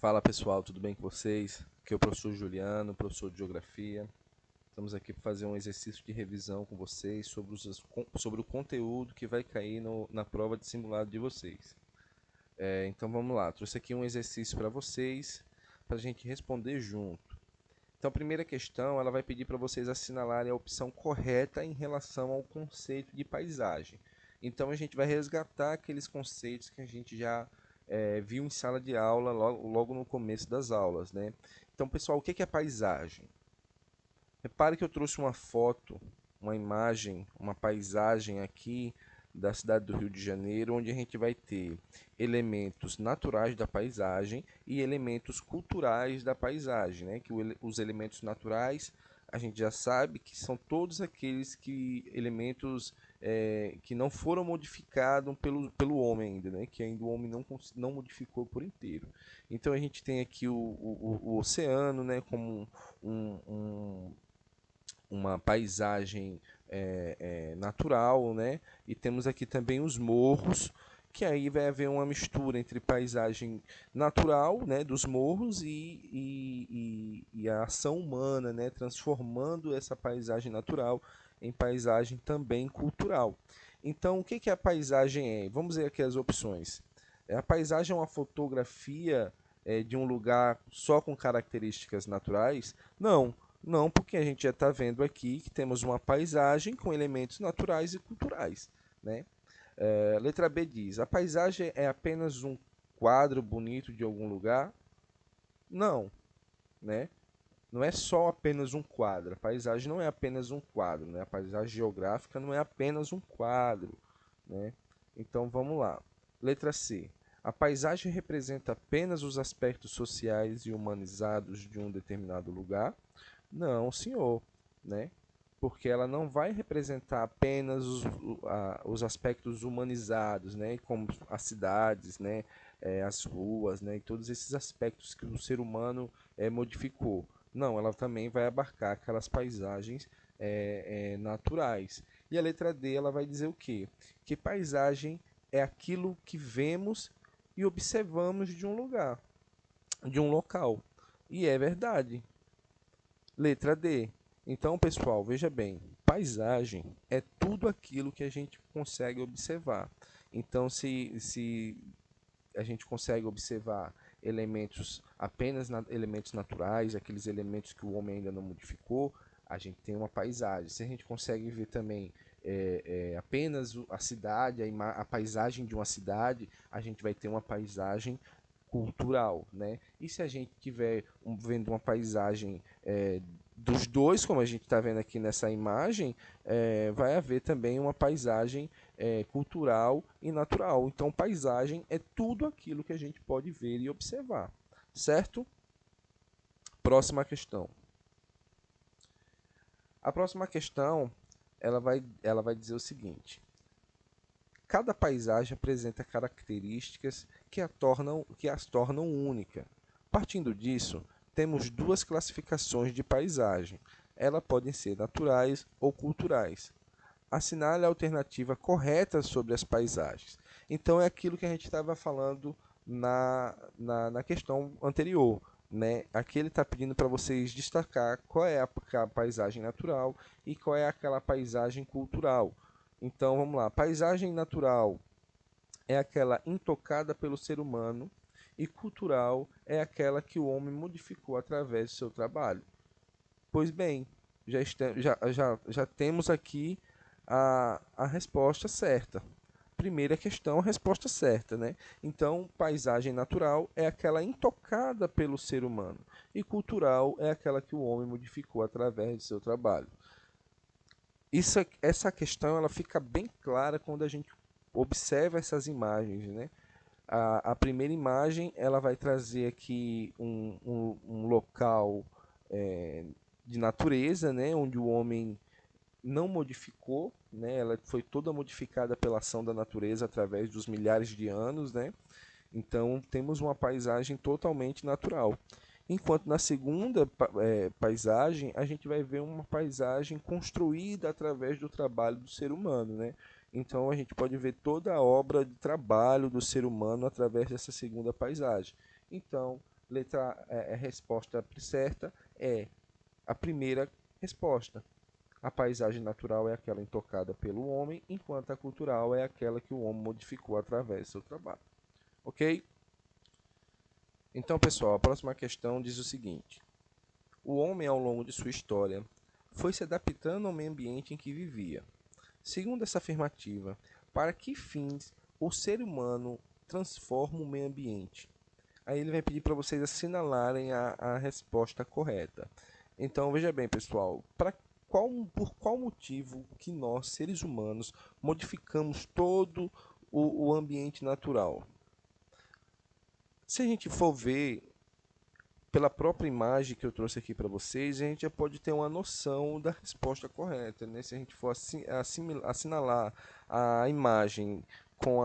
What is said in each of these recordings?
Fala pessoal, tudo bem com vocês? Aqui é o professor Juliano, professor de Geografia. Estamos aqui para fazer um exercício de revisão com vocês sobre o conteúdo que vai cair na prova de simulado de vocês. Então vamos lá, trouxe aqui um exercício para vocês, para a gente responder junto. Então a primeira questão, ela vai pedir para vocês assinalarem a opção correta em relação ao conceito de paisagem. Então a gente vai resgatar aqueles conceitos que a gente já viu em sala de aula logo no começo das aulas, né? Então, pessoal, o que é paisagem? Repare que eu trouxe uma foto, uma imagem, uma paisagem aqui da cidade do Rio de Janeiro, onde a gente vai ter elementos naturais da paisagem e elementos culturais da paisagem, né? Os elementos naturais a gente já sabe que são todos aqueles elementos que não foram modificados pelo homem ainda, né? Que ainda o homem não modificou por inteiro. Então a gente tem aqui o oceano, né? Como uma paisagem natural, né? E temos aqui também os morros, que aí vai haver uma mistura entre paisagem natural, né, dos morros e a ação humana, né, transformando essa paisagem natural em paisagem também cultural. Então, o que a paisagem é? Vamos ver aqui as opções. A paisagem é uma fotografia de um lugar só com características naturais? Não. Não, porque a gente já está vendo aqui que temos uma paisagem com elementos naturais e culturais, né? Letra B diz: a paisagem é apenas um quadro bonito de algum lugar? Não, né? Não é só apenas um quadro. A paisagem não é apenas um quadro, né? A paisagem geográfica não é apenas um quadro, né? Então vamos lá. Letra C. A paisagem representa apenas os aspectos sociais e humanizados de um determinado lugar? Não, senhor, né? Porque ela não vai representar apenas os aspectos humanizados, né? Como as cidades, né? As ruas, né? E todos esses aspectos que o ser humano modificou. Não, ela também vai abarcar aquelas paisagens naturais. E a letra D, ela vai dizer o quê? Que paisagem é aquilo que vemos e observamos de um lugar, de um local. E é verdade. Letra D. Então, pessoal, veja bem, paisagem é tudo aquilo que a gente consegue observar. Então, se a gente consegue observar elementos elementos naturais, aqueles elementos que o homem ainda não modificou, a gente tem uma paisagem. Se a gente consegue ver também apenas a cidade, a paisagem de uma cidade, a gente vai ter uma paisagem cultural, né? E se a gente tiver vendo uma paisagem dos dois, como a gente está vendo aqui nessa imagem, vai haver também uma paisagem cultural e natural. Então, paisagem é tudo aquilo que a gente pode ver e observar, certo? Próxima questão. A próxima questão, ela vai dizer o seguinte: cada paisagem apresenta características que as tornam única. Partindo disso, temos duas classificações de paisagem. Elas podem ser naturais ou culturais. Assinale a alternativa correta sobre as paisagens. Então é aquilo que a gente estava falando na questão anterior. Né? Aqui ele está pedindo para vocês destacar qual é a paisagem natural e qual é aquela paisagem cultural. Então vamos lá. Paisagem natural é aquela intocada pelo ser humano e cultural é aquela que o homem modificou através do seu trabalho. Pois bem, já temos aqui a resposta certa. Primeira questão, a resposta certa, né? Então, paisagem natural é aquela intocada pelo ser humano e cultural é aquela que o homem modificou através do seu trabalho. Essa questão ela fica bem clara quando a gente observa essas imagens, né? A primeira imagem ela vai trazer aqui um local de natureza, né? Onde o homem não modificou, né? Ela foi toda modificada pela ação da natureza através dos milhares de anos, né? Então temos uma paisagem totalmente natural. Enquanto na segunda paisagem, a gente vai ver uma paisagem construída através do trabalho do ser humano, né? Então a gente pode ver toda a obra de trabalho do ser humano através dessa segunda paisagem. Então A resposta certa é a primeira resposta. A paisagem natural é aquela intocada pelo homem, enquanto a cultural é aquela que o homem modificou através do seu trabalho. Ok? Então, pessoal, a próxima questão diz o seguinte: o homem, ao longo de sua história, foi se adaptando ao meio ambiente em que vivia. Segundo essa afirmativa, para que fins o ser humano transforma o meio ambiente? Aí ele vai pedir para vocês assinalarem a resposta correta. Então, veja bem, pessoal, por qual motivo que nós, seres humanos, modificamos todo o ambiente natural? Se a gente for ver pela própria imagem que eu trouxe aqui para vocês, a gente já pode ter uma noção da resposta correta, né? Se a gente for assinalar a imagem com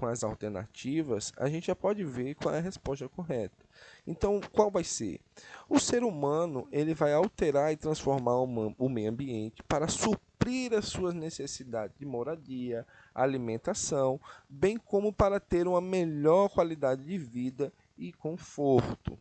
as alternativas, a gente já pode ver qual é a resposta correta. Então, qual vai ser? O ser humano ele vai alterar e transformar o meio ambiente para suprir as suas necessidades de moradia, alimentação, bem como para ter uma melhor qualidade de vida e conforto.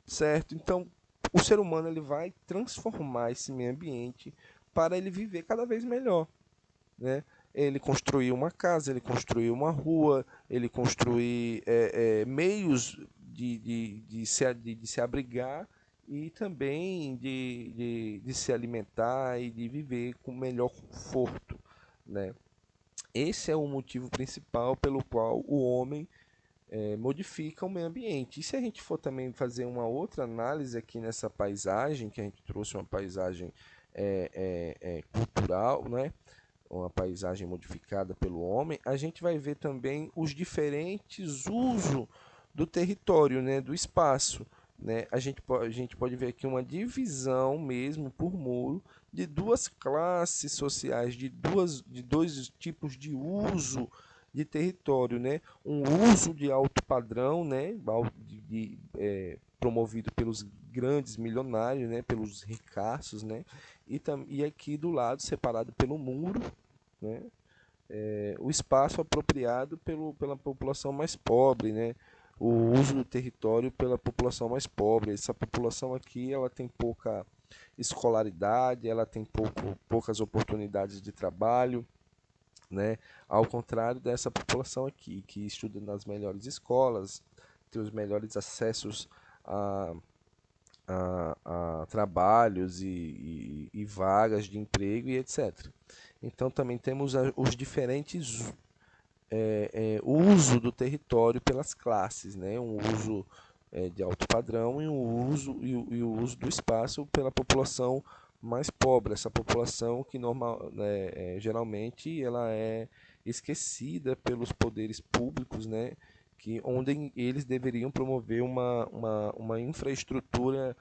Certo? Então, o ser humano ele vai transformar esse meio ambiente para ele viver cada vez melhor, né? Ele construir uma casa, ele construir uma rua, ele construir meios de se abrigar e também de se alimentar e de viver com melhor conforto, né? Esse é o motivo principal pelo qual o homem modifica o meio ambiente. E se a gente for também fazer uma outra análise aqui nessa paisagem, que a gente trouxe uma paisagem cultural, né? Uma paisagem modificada pelo homem, a gente vai ver também os diferentes usos do território, né? Do espaço. Né? A gente pode ver aqui uma divisão mesmo por muro de duas classes sociais, de dois tipos de uso de território, né? Um uso de alto padrão, né? Promovido pelos grandes milionários, né? Pelos ricaços, né? E aqui do lado, separado pelo muro, né? O espaço apropriado pela população mais pobre, né? O uso do território pela população mais pobre. Essa população aqui ela tem pouca escolaridade, ela tem poucas oportunidades de trabalho, né? Ao contrário dessa população aqui, que estuda nas melhores escolas, tem os melhores acessos a, a trabalhos e vagas de emprego e etc. Então também temos os diferentes uso do território pelas classes, né? Um uso de alto padrão e o uso do espaço pela população mais pobre, essa população que geralmente ela é esquecida pelos poderes públicos, né? Onde eles deveriam promover uma infraestrutura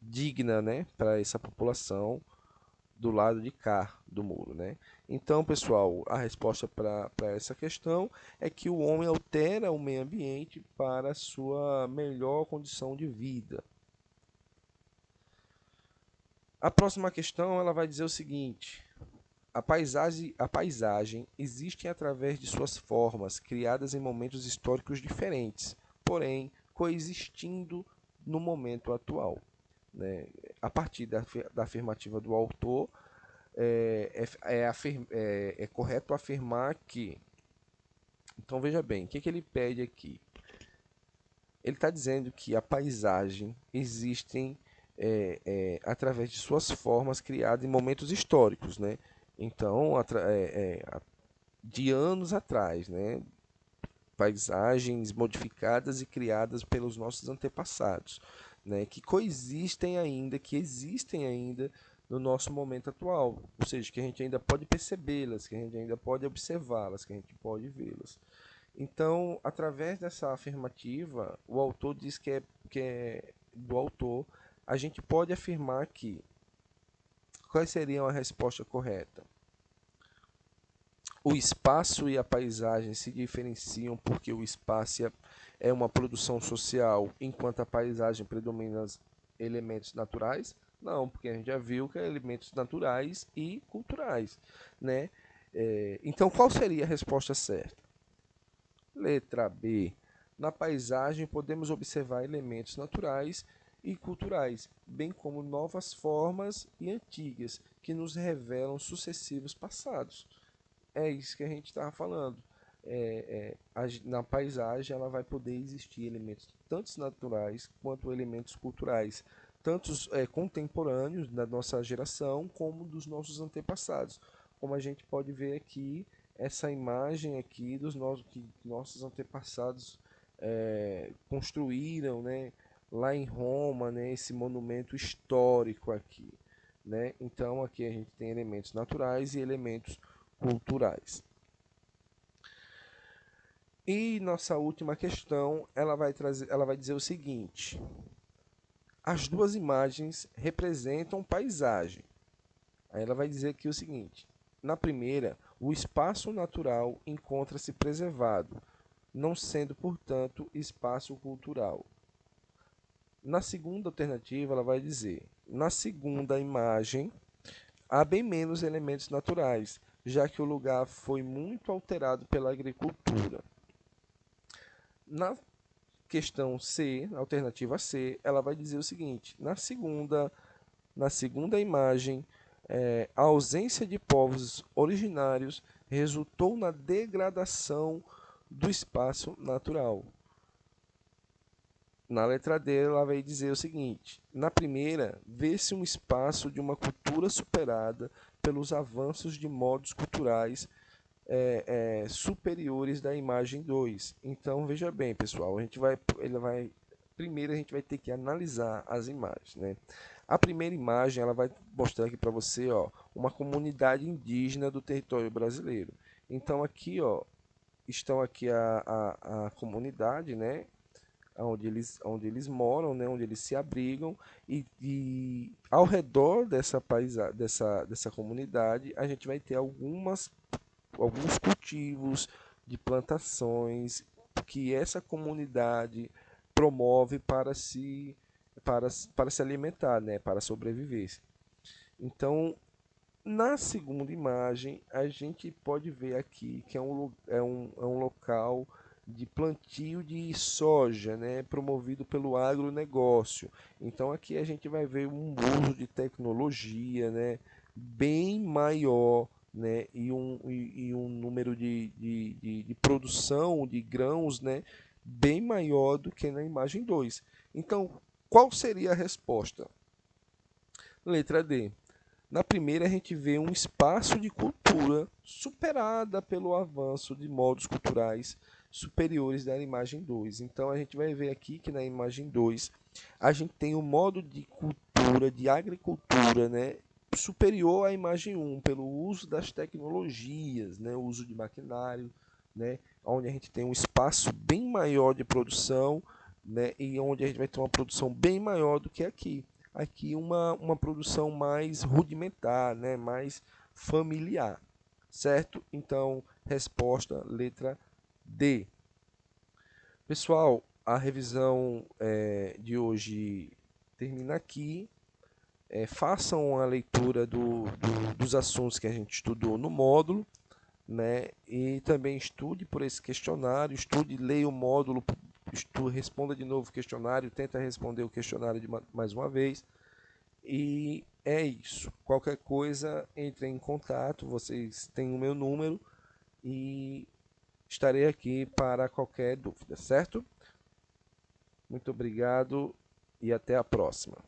digna, né? Para essa população do lado de cá do muro, né? Então, pessoal, a resposta para essa questão é que o homem altera o meio ambiente para a sua melhor condição de vida. A próxima questão ela vai dizer o seguinte: a paisagem existe através de suas formas, criadas em momentos históricos diferentes, porém coexistindo no momento atual. Né? A partir da afirmativa do autor, é correto afirmar que. Então veja bem, o que ele pede aqui? Ele está dizendo que a paisagem existem através de suas formas criadas em momentos históricos, né? Então, de anos atrás, né? Paisagens modificadas e criadas pelos nossos antepassados, né? Que coexistem ainda, que existem ainda no nosso momento atual, ou seja, que a gente ainda pode percebê-las, que a gente ainda pode observá-las, que a gente pode vê-las. Então, através dessa afirmativa, o autor diz do autor, a gente pode afirmar que quais seriam a resposta correta? O espaço e a paisagem se diferenciam porque o espaço é uma produção social, enquanto a paisagem predomina os elementos naturais? Não, porque a gente já viu que é elementos naturais e culturais, né? Então, qual seria a resposta certa? Letra B. Na paisagem, podemos observar elementos naturais e culturais, bem como novas formas e antigas, que nos revelam sucessivos passados. É isso que a gente estava falando. Na paisagem ela vai poder existir elementos tanto naturais quanto elementos culturais, tantos contemporâneos da nossa geração como dos nossos antepassados. Como a gente pode ver aqui, essa imagem aqui dos nossos, que nossos antepassados construíram, né, lá em Roma, né, esse monumento histórico aqui, né? Então aqui a gente tem elementos naturais e elementos culturais. E nossa última questão, ela vai dizer o seguinte: as duas imagens representam paisagem. Aí ela vai dizer aqui o seguinte: na primeira, o espaço natural encontra-se preservado, não sendo, portanto, espaço cultural. Na segunda alternativa, ela vai dizer: na segunda imagem, há bem menos elementos naturais, já que o lugar foi muito alterado pela agricultura. Na questão C, na alternativa C, ela vai dizer o seguinte: na segunda imagem, a ausência de povos originários resultou na degradação do espaço natural. Na letra D, ela vai dizer o seguinte: na primeira, vê-se um espaço de uma cultura superada pelos avanços de modos culturais superiores da imagem 2. Então, veja bem, pessoal, primeiro a gente vai ter que analisar as imagens, né? A primeira imagem, ela vai mostrar aqui para você, ó, uma comunidade indígena do território brasileiro. Então, aqui, ó, estão aqui a comunidade, né? Onde eles moram, né, onde eles se abrigam, e ao redor dessa comunidade a gente vai ter alguns cultivos de plantações que essa comunidade promove para se alimentar, né, para sobreviver. Então, na segunda imagem, a gente pode ver aqui que é um local de plantio de soja, né, promovido pelo agronegócio. Então aqui a gente vai ver um uso de tecnologia, né, bem maior, né, e um número de produção de grãos, né, bem maior do que na imagem 2. Então, qual seria a resposta? Letra D. Na primeira, a gente vê um espaço de cultura superada pelo avanço de modos culturais superiores da imagem 2. Então, a gente vai ver aqui que na imagem 2 a gente tem um modo de cultura, de agricultura, né, superior à imagem 1, pelo uso das tecnologias, né, o uso de maquinário, né, onde a gente tem um espaço bem maior de produção, né, e onde a gente vai ter uma produção bem maior do que aqui. Aqui uma produção mais rudimentar, né, mais familiar, certo? Então, resposta letra D. Pessoal, a revisão de hoje termina aqui. Façam a leitura dos assuntos que a gente estudou no módulo, né? E também estude por esse questionário, estude, leia o módulo, responda de novo o questionário, tenta responder o questionário mais uma vez. E é isso. Qualquer coisa, entre em contato, vocês têm o meu número e estarei aqui para qualquer dúvida, certo? Muito obrigado e até a próxima.